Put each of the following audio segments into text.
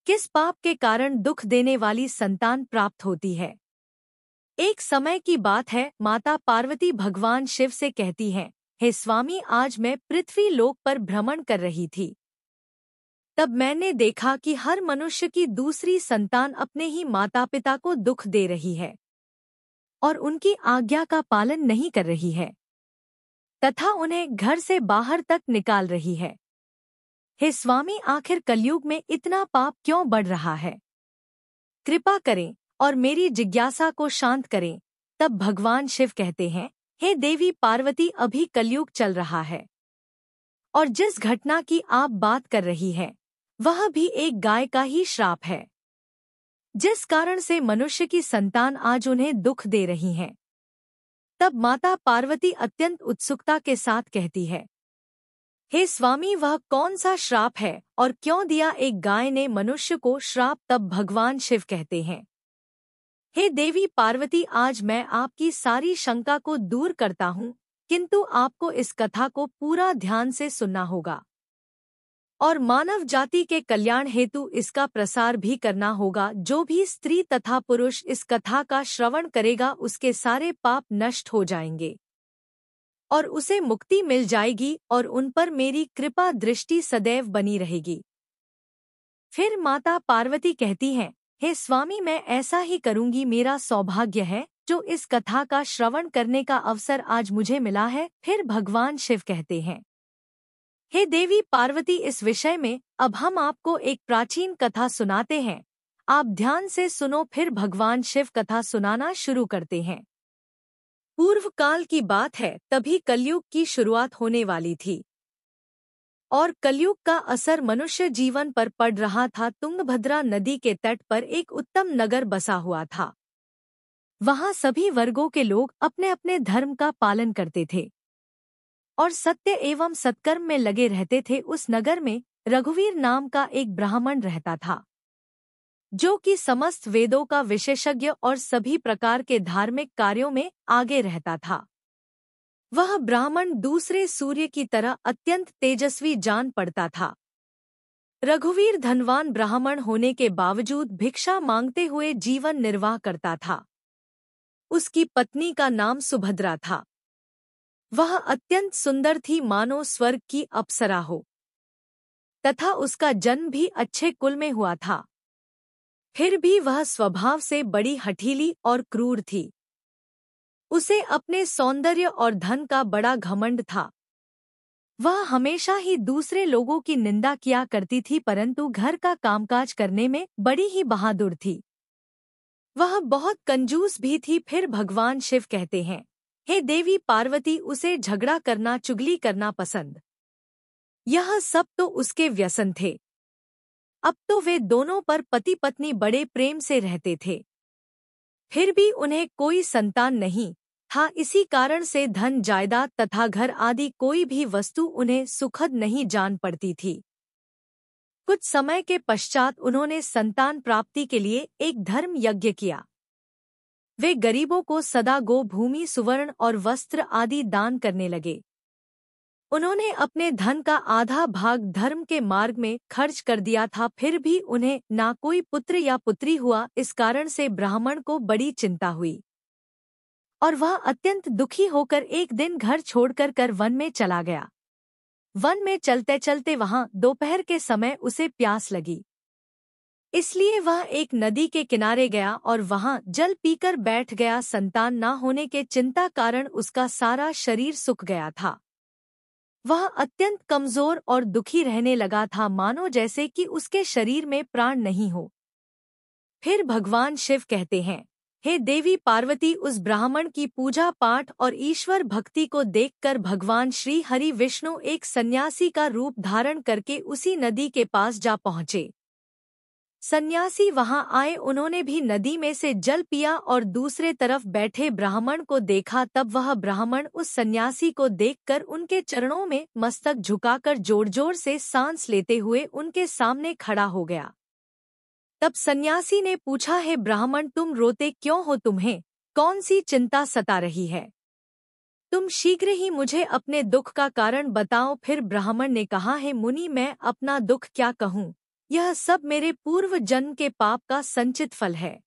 किस पाप के कारण दुख देने वाली संतान प्राप्त होती है। एक समय की बात है, माता पार्वती भगवान शिव से कहती हैं, हे स्वामी, आज मैं पृथ्वी लोक पर भ्रमण कर रही थी। तब मैंने देखा कि हर मनुष्य की दूसरी संतान अपने ही माता पिता को दुख दे रही है और उनकी आज्ञा का पालन नहीं कर रही है तथा उन्हें घर से बाहर तक निकाल रही है। हे स्वामी, आखिर कलयुग में इतना पाप क्यों बढ़ रहा है? कृपा करें और मेरी जिज्ञासा को शांत करें। तब भगवान शिव कहते हैं, हे देवी पार्वती, अभी कलयुग चल रहा है और जिस घटना की आप बात कर रही हैं, वह भी एक गाय का ही श्राप है, जिस कारण से मनुष्य की संतान आज उन्हें दुख दे रही हैं। तब माता पार्वती अत्यंत उत्सुकता के साथ कहती है, हे स्वामी, वह कौन सा श्राप है और क्यों दिया एक गाय ने मनुष्य को श्राप? तब भगवान शिव कहते हैं, हे देवी पार्वती, आज मैं आपकी सारी शंका को दूर करता हूँ, किंतु आपको इस कथा को पूरा ध्यान से सुनना होगा और मानव जाति के कल्याण हेतु इसका प्रसार भी करना होगा। जो भी स्त्री तथा पुरुष इस कथा का श्रवण करेगा, उसके सारे पाप नष्ट हो जाएंगे और उसे मुक्ति मिल जाएगी और उन पर मेरी कृपा दृष्टि सदैव बनी रहेगी। फिर माता पार्वती कहती हैं, हे स्वामी, मैं ऐसा ही करूंगी। मेरा सौभाग्य है जो इस कथा का श्रवण करने का अवसर आज मुझे मिला है। फिर भगवान शिव कहते हैं, हे देवी पार्वती, इस विषय में अब हम आपको एक प्राचीन कथा सुनाते हैं, आप ध्यान से सुनो। फिर भगवान शिव कथा सुनाना शुरू करते हैं। पूर्व काल की बात है, तभी कलयुग की शुरुआत होने वाली थी और कलयुग का असर मनुष्य जीवन पर पड़ रहा था। तुंगभद्रा नदी के तट पर एक उत्तम नगर बसा हुआ था। वहां सभी वर्गों के लोग अपने अपने धर्म का पालन करते थे और सत्य एवं सत्कर्म में लगे रहते थे। उस नगर में रघुवीर नाम का एक ब्राह्मण रहता था, जो कि समस्त वेदों का विशेषज्ञ और सभी प्रकार के धार्मिक कार्यों में आगे रहता था। वह ब्राह्मण दूसरे सूर्य की तरह अत्यंत तेजस्वी जान पड़ता था। रघुवीर धनवान ब्राह्मण होने के बावजूद भिक्षा मांगते हुए जीवन निर्वाह करता था। उसकी पत्नी का नाम सुभद्रा था। वह अत्यंत सुंदर थी, मानो स्वर्ग की अप्सरा हो, तथा उसका जन्म भी अच्छे कुल में हुआ था। फिर भी वह स्वभाव से बड़ी हठीली और क्रूर थी। उसे अपने सौंदर्य और धन का बड़ा घमंड था। वह हमेशा ही दूसरे लोगों की निंदा किया करती थी, परंतु घर का कामकाज करने में बड़ी ही बहादुर थी। वह बहुत कंजूस भी थी। फिर भगवान शिव कहते हैं, हे देवी पार्वती, उसे झगड़ा करना, चुगली करना पसंद। यह सब तो उसके व्यसन थे। अब तो वे दोनों पर पति पत्नी बड़े प्रेम से रहते थे, फिर भी उन्हें कोई संतान नहीं था। इसी कारण से धन, जायदाद तथा घर आदि कोई भी वस्तु उन्हें सुखद नहीं जान पड़ती थी। कुछ समय के पश्चात उन्होंने संतान प्राप्ति के लिए एक धर्म यज्ञ किया। वे गरीबों को सदा गो, भूमि, सुवर्ण और वस्त्र आदि दान करने लगे। उन्होंने अपने धन का आधा भाग धर्म के मार्ग में खर्च कर दिया था। फिर भी उन्हें ना कोई पुत्र या पुत्री हुआ। इस कारण से ब्राह्मण को बड़ी चिंता हुई और वह अत्यंत दुखी होकर एक दिन घर छोड़कर वन में चला गया। वन में चलते चलते वहां दोपहर के समय उसे प्यास लगी, इसलिए वह एक नदी के किनारे गया और वहां जल पीकर बैठ गया। संतान न होने के चिंता कारण उसका सारा शरीर सूख गया था। वह अत्यंत कमजोर और दुखी रहने लगा था, मानो जैसे कि उसके शरीर में प्राण नहीं हो। फिर भगवान शिव कहते हैं, हे देवी पार्वती, उस ब्राह्मण की पूजा पाठ और ईश्वर भक्ति को देखकर भगवान श्री हरि विष्णु एक सन्यासी का रूप धारण करके उसी नदी के पास जा पहुँचे। सन्यासी वहां आए, उन्होंने भी नदी में से जल पिया और दूसरे तरफ बैठे ब्राह्मण को देखा। तब वह ब्राह्मण उस सन्यासी को देखकर उनके चरणों में मस्तक झुकाकर जोर जोर से सांस लेते हुए उनके सामने खड़ा हो गया। तब सन्यासी ने पूछा, हे ब्राह्मण, तुम रोते क्यों हो? तुम्हें कौन सी चिंता सता रही है? तुम शीघ्र ही मुझे अपने दुख का कारण बताओ। फिर ब्राह्मण ने कहा, हे मुनि, मैं अपना दुख क्या कहूँ? यह सब मेरे पूर्व जन्म के पाप का संचित फल है।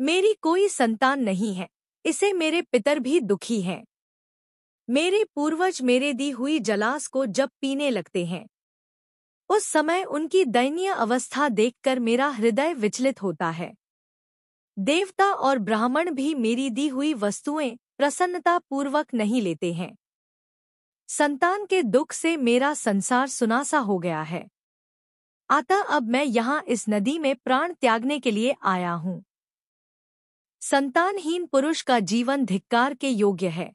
मेरी कोई संतान नहीं है, इसे मेरे पितर भी दुखी हैं। मेरे पूर्वज मेरे दी हुई जलास को जब पीने लगते हैं, उस समय उनकी दयनीय अवस्था देखकर मेरा हृदय विचलित होता है। देवता और ब्राह्मण भी मेरी दी हुई वस्तुएं प्रसन्नता पूर्वक नहीं लेते हैं। संतान के दुख से मेरा संसार सुनासा हो गया है। अतः अब मैं यहाँ इस नदी में प्राण त्यागने के लिए आया हूँ। संतानहीन पुरुष का जीवन धिक्कार के योग्य है।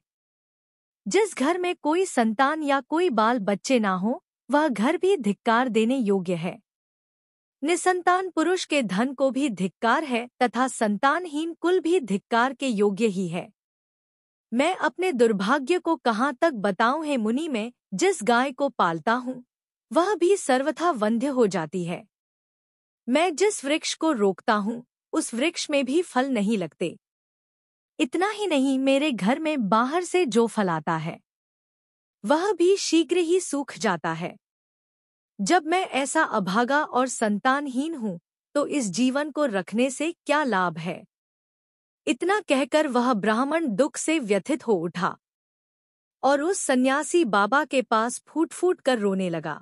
जिस घर में कोई संतान या कोई बाल बच्चे ना हो, वह घर भी धिक्कार देने योग्य है। निसंतान पुरुष के धन को भी धिक्कार है तथा संतानहीन कुल भी धिक्कार के योग्य ही है। मैं अपने दुर्भाग्य को कहाँ तक बताऊं हे मुनि। में जिस गाय को पालता हूँ वह भी सर्वथा वंध्य हो जाती है। मैं जिस वृक्ष को रोकता हूँ उस वृक्ष में भी फल नहीं लगते। इतना ही नहीं, मेरे घर में बाहर से जो फल आता है वह भी शीघ्र ही सूख जाता है। जब मैं ऐसा अभागा और संतानहीन हूँ तो इस जीवन को रखने से क्या लाभ है। इतना कहकर वह ब्राह्मण दुख से व्यथित हो उठा और उस सन्यासी बाबा के पास फूट फूट कर रोने लगा।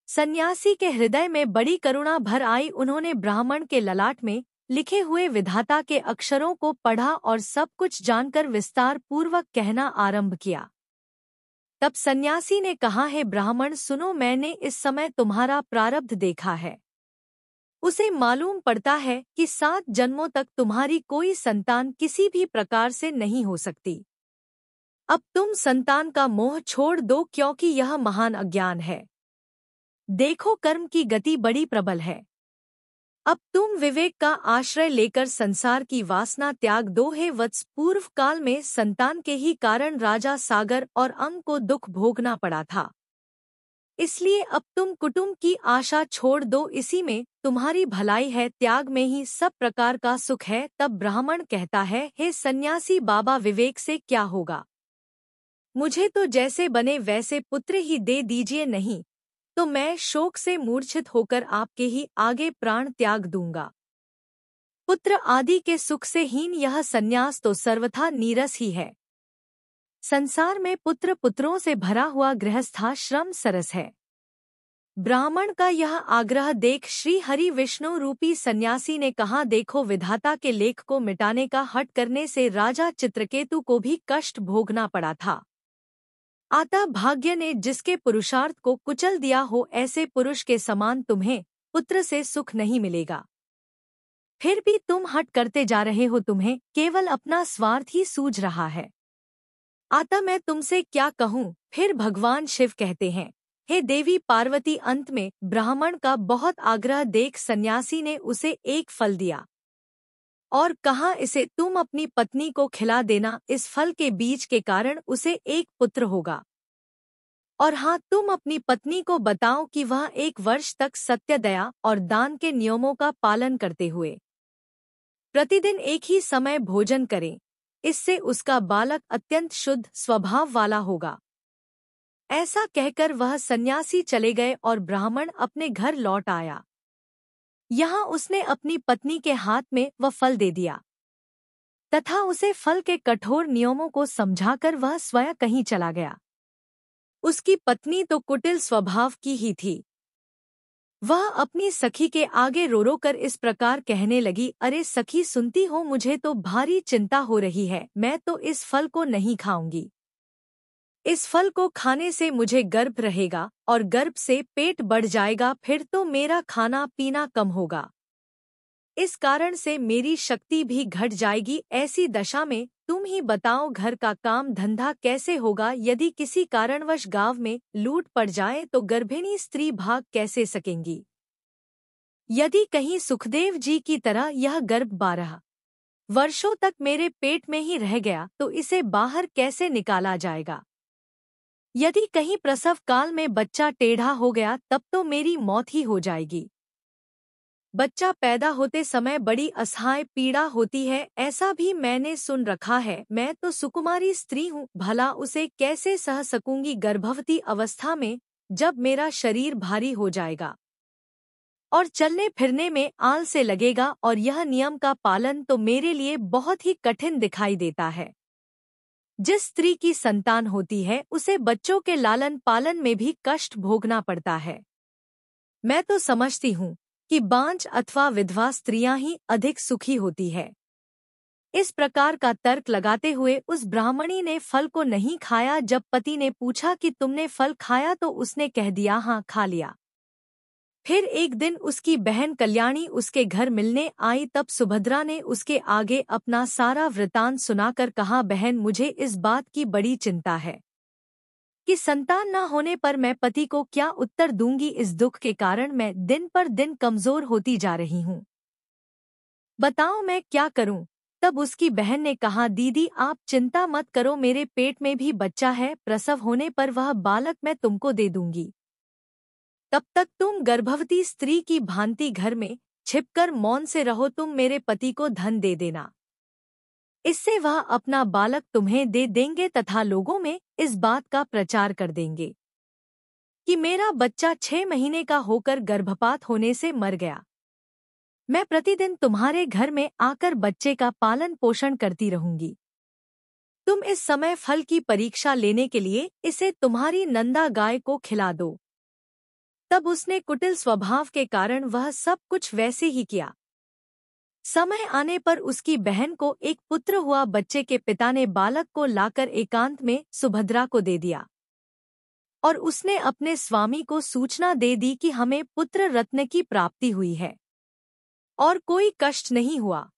सन्यासी के हृदय में बड़ी करुणा भर आई। उन्होंने ब्राह्मण के ललाट में लिखे हुए विधाता के अक्षरों को पढ़ा और सब कुछ जानकर विस्तार पूर्वक कहना आरंभ किया। तब सन्यासी ने कहा, हे ब्राह्मण सुनो, मैंने इस समय तुम्हारा प्रारब्ध देखा है। उसे मालूम पड़ता है कि 7 जन्मों तक तुम्हारी कोई संतान किसी भी प्रकार से नहीं हो सकती। अब तुम संतान का मोह छोड़ दो, क्योंकि यह महान अज्ञान है। देखो, कर्म की गति बड़ी प्रबल है। अब तुम विवेक का आश्रय लेकर संसार की वासना त्याग दो। हे वत्स, पूर्व काल में संतान के ही कारण राजा सागर और अंग को दुख भोगना पड़ा था। इसलिए अब तुम कुटुंब की आशा छोड़ दो, इसी में तुम्हारी भलाई है, त्याग में ही सब प्रकार का सुख है। तब ब्राह्मण कहता है, हे सन्यासी बाबा, विवेक से क्या होगा। मुझे तो जैसे बने वैसे पुत्र ही दे दीजिए, नहीं तो मैं शोक से मूर्छित होकर आपके ही आगे प्राण त्याग दूंगा। पुत्र आदि के सुख से हीन यह सन्यास तो सर्वथा नीरस ही है। संसार में पुत्र पुत्रों से भरा हुआ गृहस्थाश्रम सरस है। ब्राह्मण का यह आग्रह देख श्री हरि विष्णु रूपी सन्यासी ने कहा, देखो, विधाता के लेख को मिटाने का हठ करने से राजा चित्रकेतु को भी कष्ट भोगना पड़ा था। अतः भाग्य ने जिसके पुरुषार्थ को कुचल दिया हो, ऐसे पुरुष के समान तुम्हें पुत्र से सुख नहीं मिलेगा। फिर भी तुम हठ करते जा रहे हो, तुम्हें केवल अपना स्वार्थ ही सूझ रहा है। अतः मैं तुमसे क्या कहूँ। फिर भगवान शिव कहते हैं, हे देवी पार्वती। अंत में ब्राह्मण का बहुत आग्रह देख सन्यासी ने उसे एक फल दिया और कहा, इसे तुम अपनी पत्नी को खिला देना, इस फल के बीज के कारण उसे एक पुत्र होगा। और हाँ, तुम अपनी पत्नी को बताओ कि वह 1 वर्ष तक सत्य, दया और दान के नियमों का पालन करते हुए प्रतिदिन एक ही समय भोजन करें, इससे उसका बालक अत्यंत शुद्ध स्वभाव वाला होगा। ऐसा कहकर वह सन्यासी चले गए और ब्राह्मण अपने घर लौट आया। यहाँ उसने अपनी पत्नी के हाथ में वह फल दे दिया तथा उसे फल के कठोर नियमों को समझाकर वह स्वयं कहीं चला गया। उसकी पत्नी तो कुटिल स्वभाव की ही थी। वह अपनी सखी के आगे रो रो कर इस प्रकार कहने लगी, अरे सखी, सुनती हो, मुझे तो भारी चिंता हो रही है। मैं तो इस फल को नहीं खाऊंगी। इस फल को खाने से मुझे गर्भ रहेगा और गर्भ से पेट बढ़ जाएगा, फिर तो मेरा खाना पीना कम होगा। इस कारण से मेरी शक्ति भी घट जाएगी। ऐसी दशा में तुम ही बताओ, घर का काम धंधा कैसे होगा। यदि किसी कारणवश गांव में लूट पड़ जाए तो गर्भिणी स्त्री भाग कैसे सकेंगी। यदि कहीं सुखदेव जी की तरह यह गर्भ 12 वर्षों तक मेरे पेट में ही रह गया तो इसे बाहर कैसे निकाला जाएगा। यदि कहीं प्रसव काल में बच्चा टेढ़ा हो गया तब तो मेरी मौत ही हो जाएगी। बच्चा पैदा होते समय बड़ी असहाय पीड़ा होती है, ऐसा भी मैंने सुन रखा है। मैं तो सुकुमारी स्त्री हूँ, भला उसे कैसे सह सकूंगी गर्भवती अवस्था में, जब मेरा शरीर भारी हो जाएगा। और चलने फिरने में आलस्य लगेगा और यह नियम का पालन तो मेरे लिए बहुत ही कठिन दिखाई देता है। जिस स्त्री की संतान होती है उसे बच्चों के लालन पालन में भी कष्ट भोगना पड़ता है। मैं तो समझती हूँ कि बांझ अथवा विधवा स्त्रियां ही अधिक सुखी होती है। इस प्रकार का तर्क लगाते हुए उस ब्राह्मणी ने फल को नहीं खाया। जब पति ने पूछा कि तुमने फल खाया तो उसने कह दिया, हाँ खा लिया। फिर एक दिन उसकी बहन कल्याणी उसके घर मिलने आई। तब सुभद्रा ने उसके आगे अपना सारा वृतांत सुनाकर कहा, बहन मुझे इस बात की बड़ी चिंता है कि संतान न होने पर मैं पति को क्या उत्तर दूंगी। इस दुख के कारण मैं दिन पर दिन कमजोर होती जा रही हूँ। बताओ मैं क्या करूं? तब उसकी बहन ने कहा, दीदी आप चिंता मत करो, मेरे पेट में भी बच्चा है, प्रसव होने पर वह बालक मैं तुमको दे दूंगी। तब तक तुम गर्भवती स्त्री की भांति घर में छिपकर मौन से रहो। तुम मेरे पति को धन दे देना, इससे वह अपना बालक तुम्हें दे देंगे तथा लोगों में इस बात का प्रचार कर देंगे कि मेरा बच्चा 6 महीने का होकर गर्भपात होने से मर गया। मैं प्रतिदिन तुम्हारे घर में आकर बच्चे का पालन पोषण करती रहूंगी। तुम इस समय फल की परीक्षा लेने के लिए इसे तुम्हारी नंदा गाय को खिला दो। तब उसने कुटिल स्वभाव के कारण वह सब कुछ वैसे ही किया। समय आने पर उसकी बहन को एक पुत्र हुआ। बच्चे के पिता ने बालक को लाकर एकांत में सुभद्रा को दे दिया और उसने अपने स्वामी को सूचना दे दी कि हमें पुत्र रत्न की प्राप्ति हुई है और कोई कष्ट नहीं हुआ।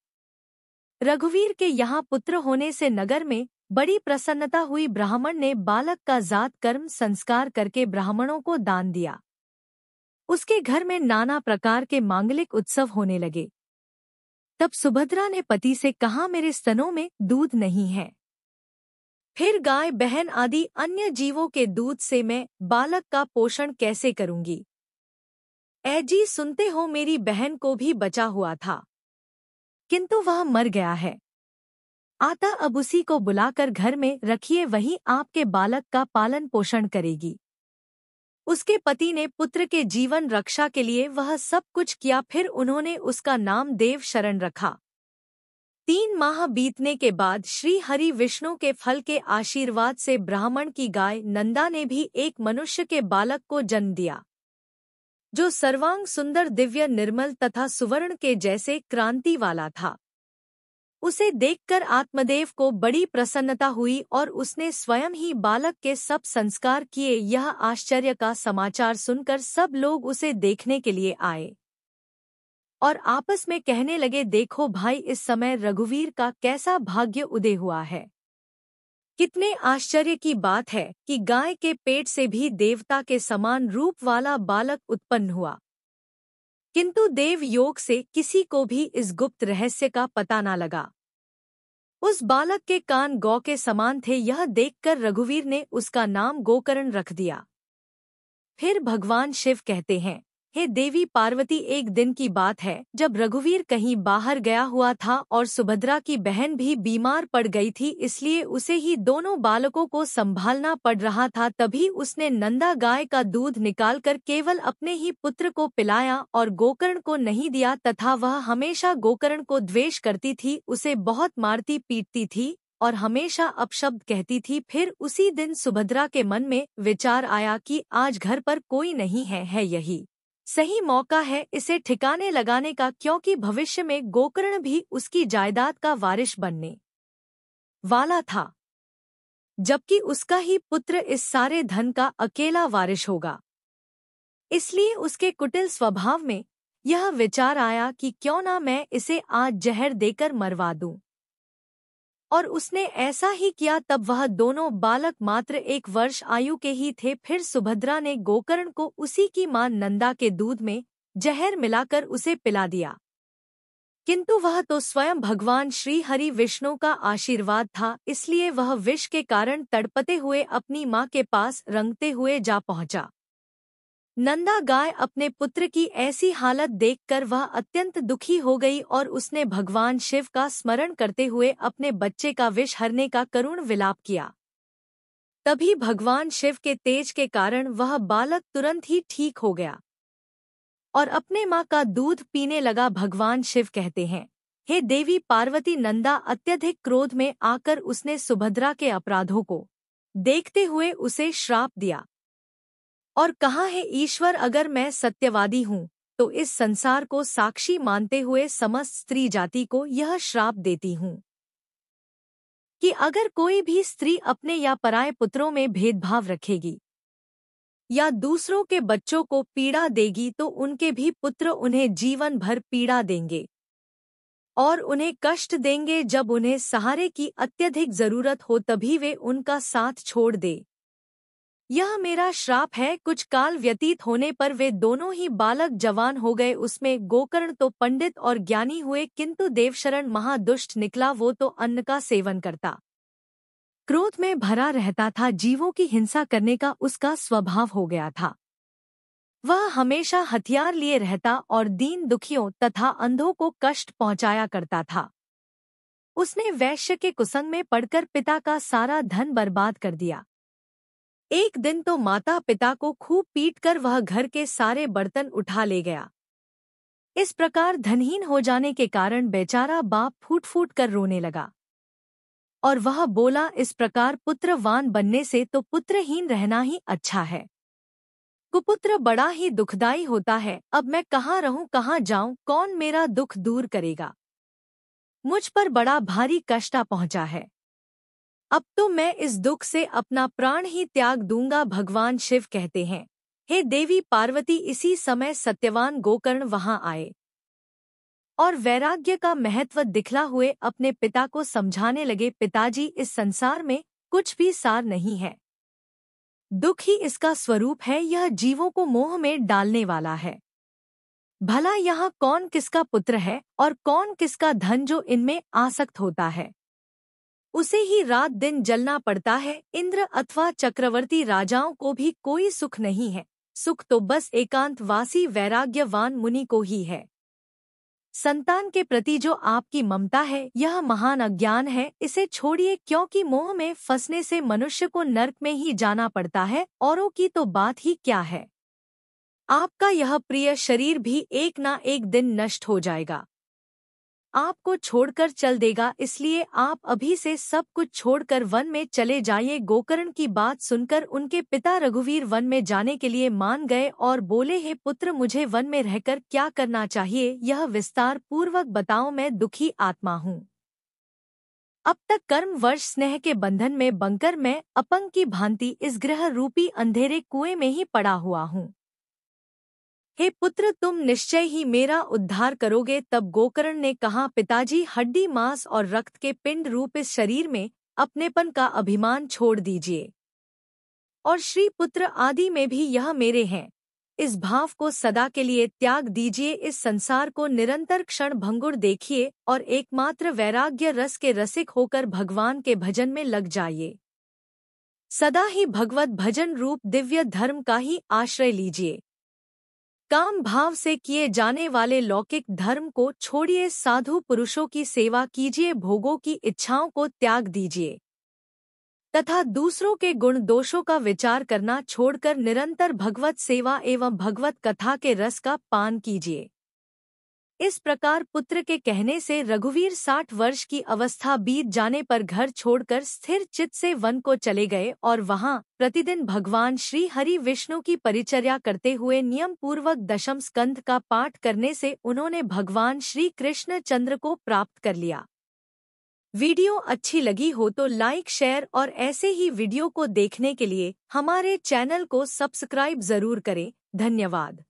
रघुवीर के यहाँ पुत्र होने से नगर में बड़ी प्रसन्नता हुई। ब्राह्मण ने बालक का जात कर्म संस्कार करके ब्राह्मणों को दान दिया। उसके घर में नाना प्रकार के मांगलिक उत्सव होने लगे। तब सुभद्रा ने पति से कहा, मेरे स्तनों में दूध नहीं है, फिर गाय बहन आदि अन्य जीवों के दूध से मैं बालक का पोषण कैसे करूंगी? जी सुनते हो, मेरी बहन को भी बचा हुआ था किंतु वह मर गया है। आता अब उसी को बुलाकर घर में रखिए, वही आपके बालक का पालन पोषण करेगी। उसके पति ने पुत्र के जीवन रक्षा के लिए वह सब कुछ किया। फिर उन्होंने उसका नाम देव शरण रखा। 3 माह बीतने के बाद श्री हरि विष्णु के फल के आशीर्वाद से ब्राह्मण की गाय नंदा ने भी एक मनुष्य के बालक को जन्म दिया, जो सर्वांग सुंदर दिव्य निर्मल तथा सुवर्ण के जैसे क्रांति वाला था। उसे देखकर आत्मदेव को बड़ी प्रसन्नता हुई और उसने स्वयं ही बालक के सब संस्कार किए। यह आश्चर्य का समाचार सुनकर सब लोग उसे देखने के लिए आए और आपस में कहने लगे, देखो भाई, इस समय रघुवीर का कैसा भाग्य उदय हुआ है। कितने आश्चर्य की बात है कि गाय के पेट से भी देवता के समान रूप वाला बालक उत्पन्न हुआ। किंतु देव योग से किसी को भी इस गुप्त रहस्य का पता न लगा। उस बालक के कान गौ के समान थे। यह देखकर रघुवीर ने उसका नाम गोकर्ण रख दिया। फिर भगवान शिव कहते हैं, हे देवी पार्वती, एक दिन की बात है जब रघुवीर कहीं बाहर गया हुआ था और सुभद्रा की बहन भी बीमार पड़ गई थी, इसलिए उसे ही दोनों बालकों को संभालना पड़ रहा था। तभी उसने नंदा गाय का दूध निकालकर केवल अपने ही पुत्र को पिलाया और गोकर्ण को नहीं दिया, तथा वह हमेशा गोकर्ण को द्वेष करती थी, उसे बहुत मारती पीटती थी और हमेशा अपशब्द कहती थी। फिर उसी दिन सुभद्रा के मन में विचार आया कि आज घर पर कोई नहीं है यही सही मौका है इसे ठिकाने लगाने का, क्योंकि भविष्य में गोकर्ण भी उसकी जायदाद का वारिश बनने वाला था, जबकि उसका ही पुत्र इस सारे धन का अकेला वारिश होगा। इसलिए उसके कुटिल स्वभाव में यह विचार आया कि क्यों ना मैं इसे आज जहर देकर मरवा दूं। और उसने ऐसा ही किया। तब वह दोनों बालक मात्र 1 वर्ष आयु के ही थे। फिर सुभद्रा ने गोकर्ण को उसी की मां नंदा के दूध में जहर मिलाकर उसे पिला दिया, किंतु वह तो स्वयं भगवान श्री हरि विष्णु का आशीर्वाद था, इसलिए वह विष के कारण तड़पते हुए अपनी मां के पास रंगते हुए जा पहुंचा। नंदा गाय अपने पुत्र की ऐसी हालत देखकर वह अत्यंत दुखी हो गई और उसने भगवान शिव का स्मरण करते हुए अपने बच्चे का विष हरने का करुण विलाप किया। तभी भगवान शिव के तेज के कारण वह बालक तुरंत ही ठीक हो गया। और अपने माँ का दूध पीने लगा। भगवान शिव कहते हैं, हे देवी पार्वती नंदा, अत्यधिक क्रोध में आकर उसने सुभद्रा के अपराधों को देखते हुए उसे श्राप दिया और कहा, है ईश्वर, अगर मैं सत्यवादी हूँ तो इस संसार को साक्षी मानते हुए समस्त स्त्री जाति को यह श्राप देती हूँ कि अगर कोई भी स्त्री अपने या पराये पुत्रों में भेदभाव रखेगी या दूसरों के बच्चों को पीड़ा देगी तो उनके भी पुत्र उन्हें जीवन भर पीड़ा देंगे और उन्हें कष्ट देंगे। जब उन्हें सहारे की अत्यधिक जरूरत हो तभी वे उनका साथ छोड़ दे। यह मेरा श्राप है। कुछ काल व्यतीत होने पर वे दोनों ही बालक जवान हो गए। उसमें गोकर्ण तो पंडित और ज्ञानी हुए, किंतु देवशरण महादुष्ट निकला। वो तो अन्न का सेवन करता, क्रोध में भरा रहता था, जीवों की हिंसा करने का उसका स्वभाव हो गया था। वह हमेशा हथियार लिए रहता और दीन दुखियों तथा अंधों को कष्ट पहुंचाया करता था। उसने वैश्य के कुसंग में पड़कर पिता का सारा धन बर्बाद कर दिया। एक दिन तो माता पिता को खूब पीटकर वह घर के सारे बर्तन उठा ले गया। इस प्रकार धनहीन हो जाने के कारण बेचारा बाप फूट फूट कर रोने लगा और वह बोला, इस प्रकार पुत्रवान बनने से तो पुत्रहीन रहना ही अच्छा है। कुपुत्र बड़ा ही दुखदाई होता है। अब मैं कहाँ रहूं, कहाँ जाऊं, कौन मेरा दुख दूर करेगा? मुझ पर बड़ा भारी कष्ट पहुंचा है। अब तो मैं इस दुख से अपना प्राण ही त्याग दूंगा। भगवान शिव कहते हैं, हे देवी पार्वती। इसी समय सत्यवान गोकर्ण वहां आए और वैराग्य का महत्व दिखला हुए अपने पिता को समझाने लगे, पिताजी, इस संसार में कुछ भी सार नहीं है। दुख ही इसका स्वरूप है। यह जीवों को मोह में डालने वाला है। भला यहाँ कौन किसका पुत्र है और कौन किसका धन जो इनमें आसक्त होता है? उसे ही रात दिन जलना पड़ता है। इंद्र अथवा चक्रवर्ती राजाओं को भी कोई सुख नहीं है। सुख तो बस एकांतवासी वैराग्यवान मुनि को ही है। संतान के प्रति जो आपकी ममता है यह महान अज्ञान है। इसे छोड़िए, क्योंकि मोह में फंसने से मनुष्य को नरक में ही जाना पड़ता है। औरों की तो बात ही क्या है। आपका यह प्रिय शरीर भी एक ना एक दिन नष्ट हो जाएगा, आपको छोड़कर चल देगा। इसलिए आप अभी से सब कुछ छोड़कर वन में चले जाइए। गोकर्ण की बात सुनकर उनके पिता रघुवीर वन में जाने के लिए मान गए और बोले, हे पुत्र, मुझे वन में रहकर क्या करना चाहिए, यह विस्तार पूर्वक बताओ। मैं दुखी आत्मा हूँ। अब तक कर्म वर्ष स्नेह के बंधन में बंकर मैं अपंग की भांति इस ग्रह रूपी अंधेरे कुएं में ही पड़ा हुआ हूँ। हे पुत्र, तुम निश्चय ही मेरा उद्धार करोगे। तब गोकर्ण ने कहा, पिताजी, हड्डी मांस और रक्त के पिंड रूप इस शरीर में अपनेपन का अभिमान छोड़ दीजिए और श्री पुत्र आदि में भी यह मेरे हैं, इस भाव को सदा के लिए त्याग दीजिए। इस संसार को निरंतर क्षण भंगुर देखिए और एकमात्र वैराग्य रस के रसिक होकर भगवान के भजन में लग जाइए। सदा ही भगवत भजन रूप दिव्य धर्म का ही आश्रय लीजिए। काम भाव से किए जाने वाले लौकिक धर्म को छोड़िए, साधु पुरुषों की सेवा कीजिए, भोगों की इच्छाओं को त्याग दीजिए तथा दूसरों के गुण दोषों का विचार करना छोड़कर निरंतर भगवत सेवा एवं भगवत कथा के रस का पान कीजिए। इस प्रकार पुत्र के कहने से रघुवीर 60 वर्ष की अवस्था बीत जाने पर घर छोड़कर स्थिर चित्त से वन को चले गए और वहां प्रतिदिन भगवान श्री हरि विष्णु की परिचर्या करते हुए नियम पूर्वक दशम स्कंध का पाठ करने से उन्होंने भगवान श्री कृष्ण चंद्र को प्राप्त कर लिया। वीडियो अच्छी लगी हो तो लाइक, शेयर और ऐसे ही वीडियो को देखने के लिए हमारे चैनल को सब्सक्राइब जरूर करें। धन्यवाद।